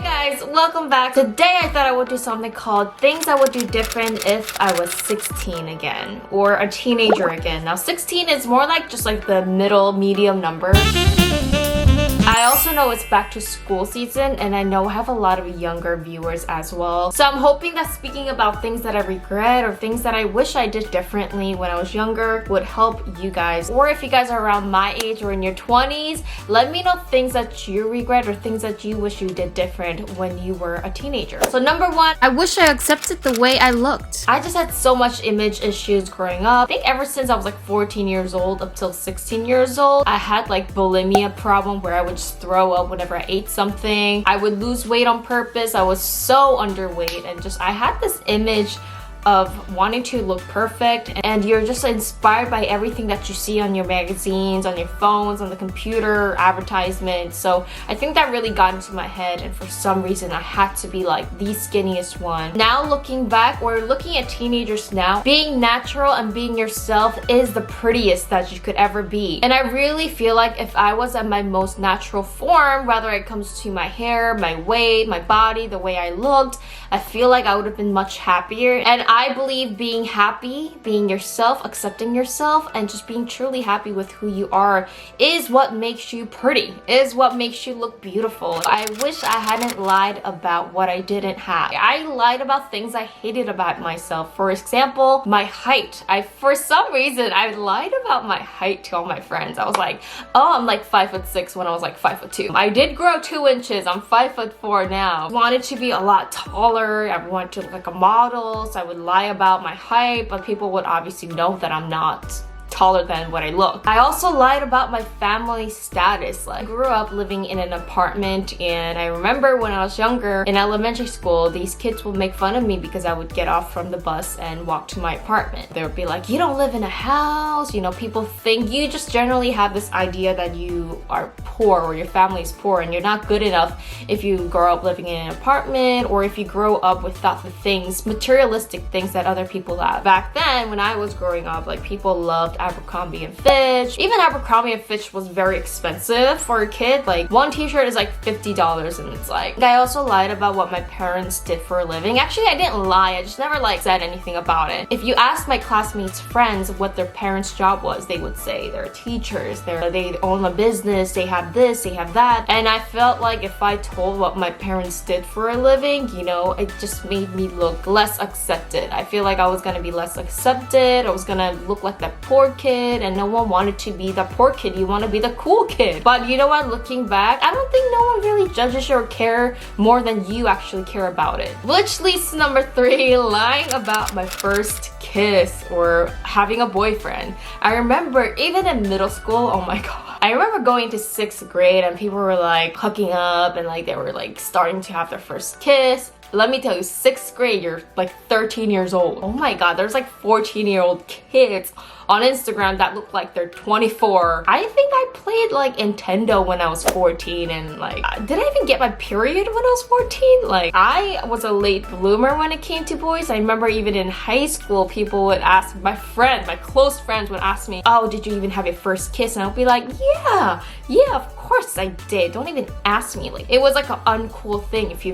Hey guys, welcome back. Today I thought I would do something called things I would do different if I was 16 again or a teenager again. Now 16 is more like just like the medium number. I also know it's back to school season and I know I have a lot of younger viewers as well. So I'm hoping that speaking about things that I regret or things that I wish I did differently when I was younger would help you guys. Or if you guys are around my age or in your 20s, let me know things that you regret or things that you wish you did different when you were a teenager. So number one, I wish I accepted the way I looked. I just had so much image issues growing up. I think ever since I was like 14 years old up till 16 years old, I had like bulimia problem where I would just throw up whenever I ate something. I would lose weight on purpose. I was so underweight and just I had this image of wanting to look perfect, and you're just inspired by everything that you see on your magazines, on your phones, on the computer, advertisements. So I think that really got into my head, and for some reason I had to be like the skinniest one. Now looking back or looking at teenagers now, being natural and being yourself is the prettiest that you could ever be. And I really feel like if I was at my most natural form, whether it comes to my hair, my weight, my body, the way I looked, I feel like I would have been much happier. And I believe being happy, being yourself, accepting yourself, and just being truly happy with who you are is what makes you pretty, is what makes you look beautiful. I wish I hadn't lied about what I didn't have. I lied about things I hated about myself. For example, my height. For some reason, I lied about my height to all my friends. I was like, oh, I'm like 5'6" when I was like 5'2". I did grow 2 inches. I'm 5'4" now. I wanted to be a lot taller. I wanted to look like a model, so I would lie about my height, but people would obviously know that I'm not taller than what I look. I also lied about my family status. Like, I grew up living in an apartment, and I remember when I was younger in elementary school, these kids would make fun of me because I would get off from the bus and walk to my apartment. They would be like, you don't live in a house, you know, people think you just generally have this idea that you are poor or your family is poor and you're not good enough if you grow up living in an apartment or if you grow up without the things, materialistic things that other people have. Back then, when I was growing up, like, people loved Abercrombie and Fitch. Even Abercrombie and Fitch was very expensive for a kid. Like, one t-shirt is like $50, and it's like, I also lied about what my parents did for a living. Actually, I didn't lie. I just never like said anything about it. If you ask my classmates' friends what their parents' job was, they would say they're teachers, they own a business, they have this, they have that. And I felt like if I told what my parents did for a living, you know, it just made me look less accepted. I feel like I was gonna be less accepted. I was gonna look like that poor kid, and no one wanted to be the poor kid. You want to be the cool kid. But you know what, looking back, I don't think no one really judges you or care more than you actually care about it. Which leads to number 3, lying about my first kiss or having a boyfriend. I remember even in middle school, oh my god, I remember going to 6th grade and people were like hooking up and like they were like starting to have their first kiss. Let me tell you, 6th grade, you're like 13 years old. Oh my god, there's like 14-year-old kids on Instagram that look like they're 24. I think I played like Nintendo when I was 14, and like, did I even get my period when I was 14? Like, I was a late bloomer when it came to boys. I remember even in high school, people would ask, my close friends would ask me, oh, did you even have your first kiss? And I'll be like, yeah, of course I did. Don't even ask me. Like, it was like an uncool thing if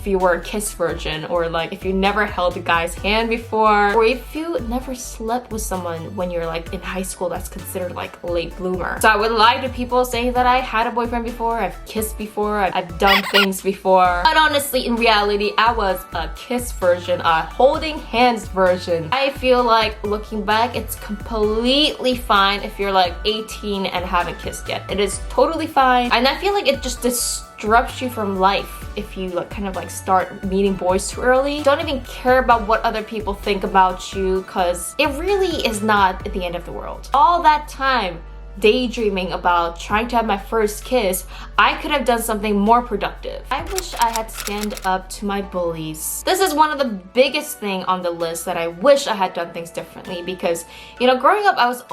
you were a kiss virgin, or like if you never held a guy's hand before, or if you never slept with someone when you're like in high school. That's considered like late bloomer. So I would lie to people saying that I had a boyfriend before, I've kissed before, I've done things before. But honestly, in reality, I was a kiss version, a holding hands version. I feel like looking back, it's completely fine if you're like 18 and haven't kissed yet. It is totally fine, and I feel like it just disrupts you from life if you like kind of like start meeting boys too early. Don't even care about what other people think about you, because it really is not the end of the world. All that time daydreaming about trying to have my first kiss, I could have done something more productive. I wish I had stand up to my bullies. This is one of the biggest thing on the list that I wish I had done things differently, because, you know, growing up I was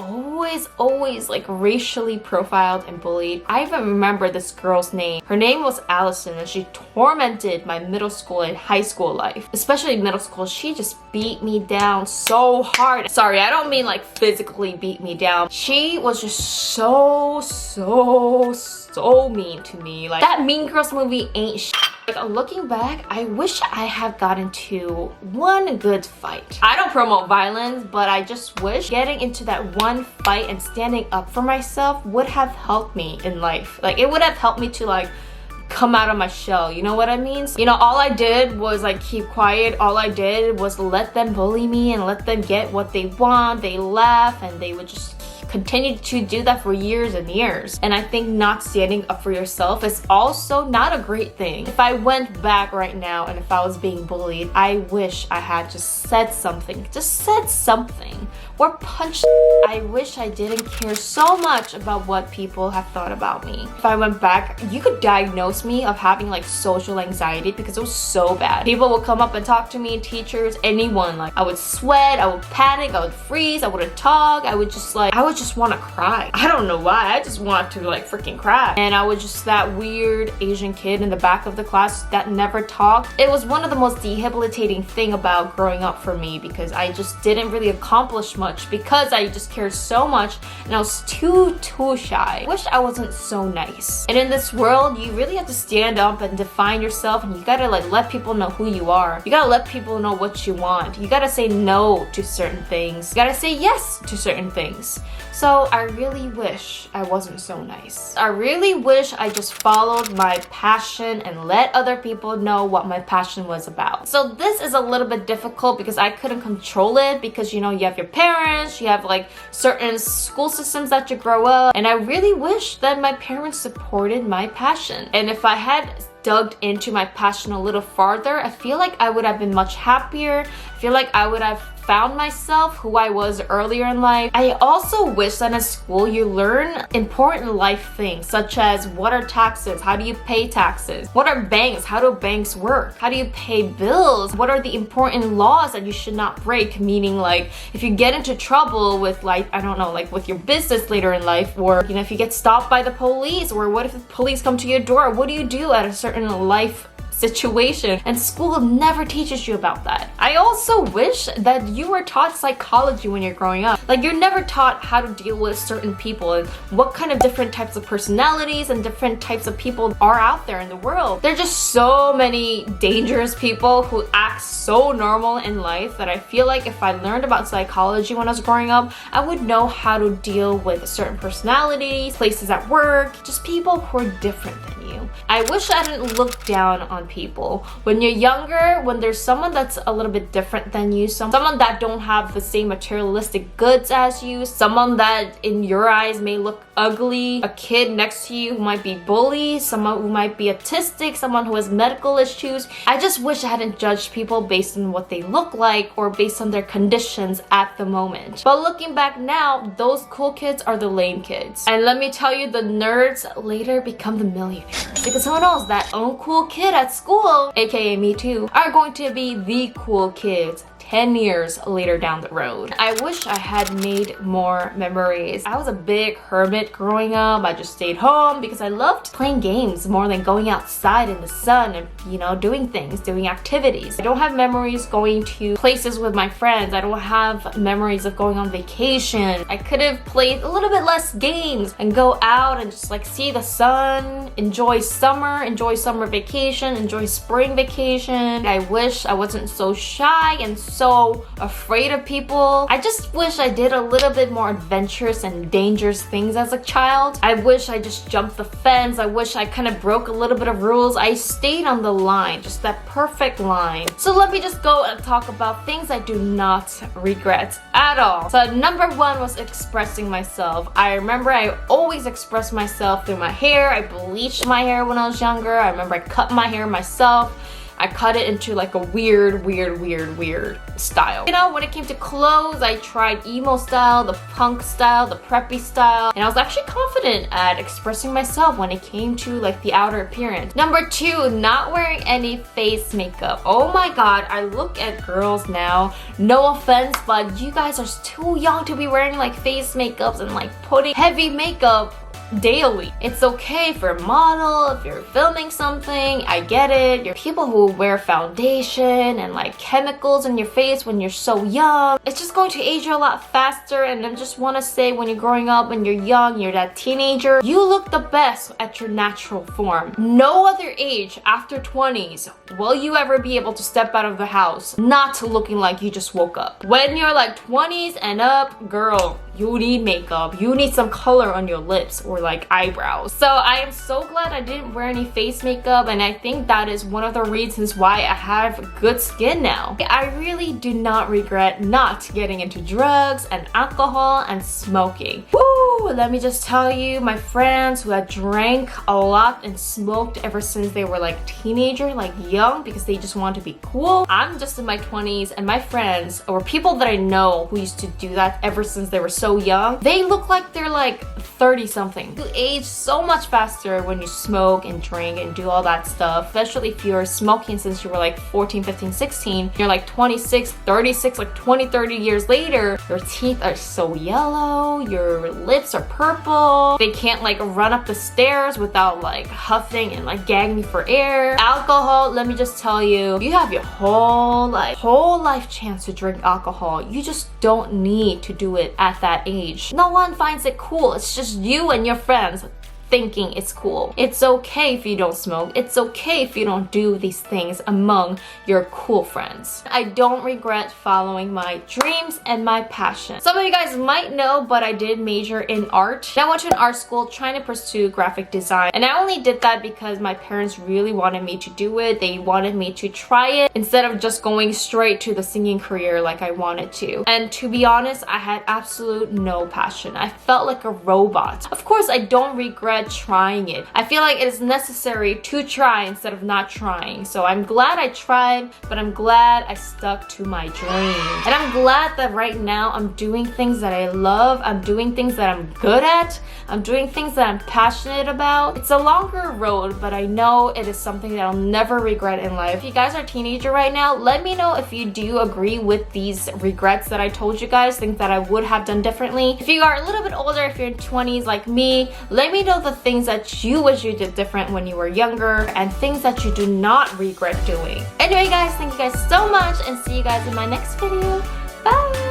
always like racially profiled and bullied. I even remember this girl's name. Her name was Allison, and she tormented my middle school and high school life. Especially middle school, she just beat me down so hard. Sorry, I don't mean like physically beat me down. She was just so mean to me. Like, that Mean Girls movie ain't Like, looking back, I wish I had gotten into one good fight. I don't promote violence, but I just wish getting into that one fight and standing up for myself would have helped me in life. Like, it would have helped me to like come out of my shell, you know what I mean? So, you know, all I did was like keep quiet. All I did was let them bully me and let them get what they want. They laugh and they would just continue to do that for years and years. And I think not standing up for yourself is also not a great thing. If I went back right now and if I was being bullied, I wish I had just said something. Just said something. Or punched. I wish I didn't care so much about what people have thought about me. If I went back, you could diagnose me of having like social anxiety because it was so bad. People would come up and talk to me, teachers, anyone. Like, I would sweat, I would panic, I would freeze, I wouldn't talk. I would just want to cry. I don't know why. I just want to like freaking cry. And I was just that weird Asian kid in the back of the class that never talked. It was one of the most debilitating thing about growing up for me because I just didn't really accomplish much because I just cared so much and I was too shy. I wish I wasn't so nice. And in this world, you really have to stand up and define yourself, and you gotta like let people know who you are. You gotta let people know what you want. You gotta say no to certain things. You gotta say yes to certain things. So I really wish I wasn't so nice. I really wish I just followed my passion and let other people know what my passion was about. So this is a little bit difficult because I couldn't control it because, you know, you have your parents, you have like certain school systems that you grow up, and I really wish that my parents supported my passion. And if I had dug into my passion a little farther, I feel like I would have been much happier. I feel like I would have found myself who I was earlier in life. I also wish that in school you learn important life things such as what are taxes, how do you pay taxes, what are banks, how do banks work, how do you pay bills, what are the important laws that you should not break, meaning like if you get into trouble with like, I don't know, like with your business later in life, or you know, if you get stopped by the police, or what if the police come to your door, what do you do at a certain life situation? And school never teaches you about that. I also wish that you were taught psychology when you're growing up. Like, you're never taught how to deal with certain people and what kind of different types of personalities and different types of people are out there in the world. There are just so many dangerous people who act so normal in life that I feel like if I learned about psychology when I was growing up, I would know how to deal with certain personalities, places at work, just people who are different than you. I wish I didn't look down on people. When you're younger, when there's someone that's a little bit different than you, someone that don't have the same materialistic goods as you, someone that in your eyes may look ugly, a kid next to you who might be bullied, someone who might be autistic, someone who has medical issues. I just wish I hadn't judged people based on what they look like or based on their conditions at the moment. But looking back now, those cool kids are the lame kids. And let me tell you, the nerds later become the millionaires. Because who knows, that uncool kid at school, aka me too, are going to be the cool kids 10 years later down the road. I wish I had made more memories. I was a big hermit growing up. I just stayed home because I loved playing games more than going outside in the sun and, you know, doing things, doing activities. I don't have memories going to places with my friends. I don't have memories of going on vacation. I could have played a little bit less games and go out and just like see the sun, enjoy summer vacation, enjoy spring vacation. I wish I wasn't so shy and so afraid of people. I just wish I did a little bit more adventurous and dangerous things as a child. I wish I just jumped the fence. I wish I kind of broke a little bit of rules. I stayed on the line, just that perfect line. So let me just go and talk about things I do not regret at all. So number one was expressing myself. I remember I always expressed myself through my hair. I bleached my hair when I was younger. I remember I cut my hair myself. I cut it into like a weird style. You know, when it came to clothes, I tried emo style, the punk style, the preppy style, and I was actually confident at expressing myself when it came to like the outer appearance. Number two, not wearing any face makeup. Oh my god, I look at girls now, no offense, but you guys are too young to be wearing like face makeups and like putting heavy makeup daily. It's okay if you're a model, if you're filming something, I get it. You're people who wear foundation and like chemicals in your face when you're so young. It's just going to age you a lot faster, and I just want to say, when you're growing up, when you're young, you're that teenager, you look the best at your natural form. No other age after 20s will you ever be able to step out of the house not looking like you just woke up. When you're like 20s and up, girl, you need makeup, you need some color on your lips or like eyebrows. So I am so glad I didn't wear any face makeup, and I think that is one of the reasons why I have good skin now. I really do not regret not getting into drugs and alcohol and smoking. Woo! Let me just tell you, my friends who had drank a lot and smoked ever since they were like teenager, like young, because they just want to be cool. I'm just in my 20s, and my friends or people that I know who used to do that ever since they were so young, they look like they're like 30 something. You age so much faster when you smoke and drink and do all that stuff, especially if you're smoking since you were like 14, 15, 16. You're like 26, 36, like 20, 30 years later, your teeth are so yellow, your lips are purple, they can't like run up the stairs without like huffing and like gagging for air. Alcohol, let me just tell you, you have your whole life chance to drink alcohol. You just don't need to do it at that age. No one finds it cool. It's just you and your friends thinking it's cool. It's okay if you don't smoke. It's okay if you don't do these things among your cool friends. I don't regret following my dreams and my passion. Some of you guys might know, but I did major in art. I went to an art school trying to pursue graphic design, and I only did that because my parents really wanted me to do it. They wanted me to try it instead of just going straight to the singing career like I wanted to. And to be honest, I had absolute no passion. I felt like a robot. Of course, I don't regret trying it. I feel like it is necessary to try instead of not trying. So I'm glad I tried, but I'm glad I stuck to my dream. And I'm glad that right now I'm doing things that I love. I'm doing things that I'm good at. I'm doing things that I'm passionate about. It's a longer road, but I know it is something that I'll never regret in life. If you guys are a teenager right now, let me know if you do agree with these regrets that I told you guys, things that I would have done differently. If you are a little bit older, if you're in 20s like me, let me know the things that you wish you did different when you were younger and things that you do not regret doing. Anyway guys, thank you guys so much, and see you guys in my next video. Bye!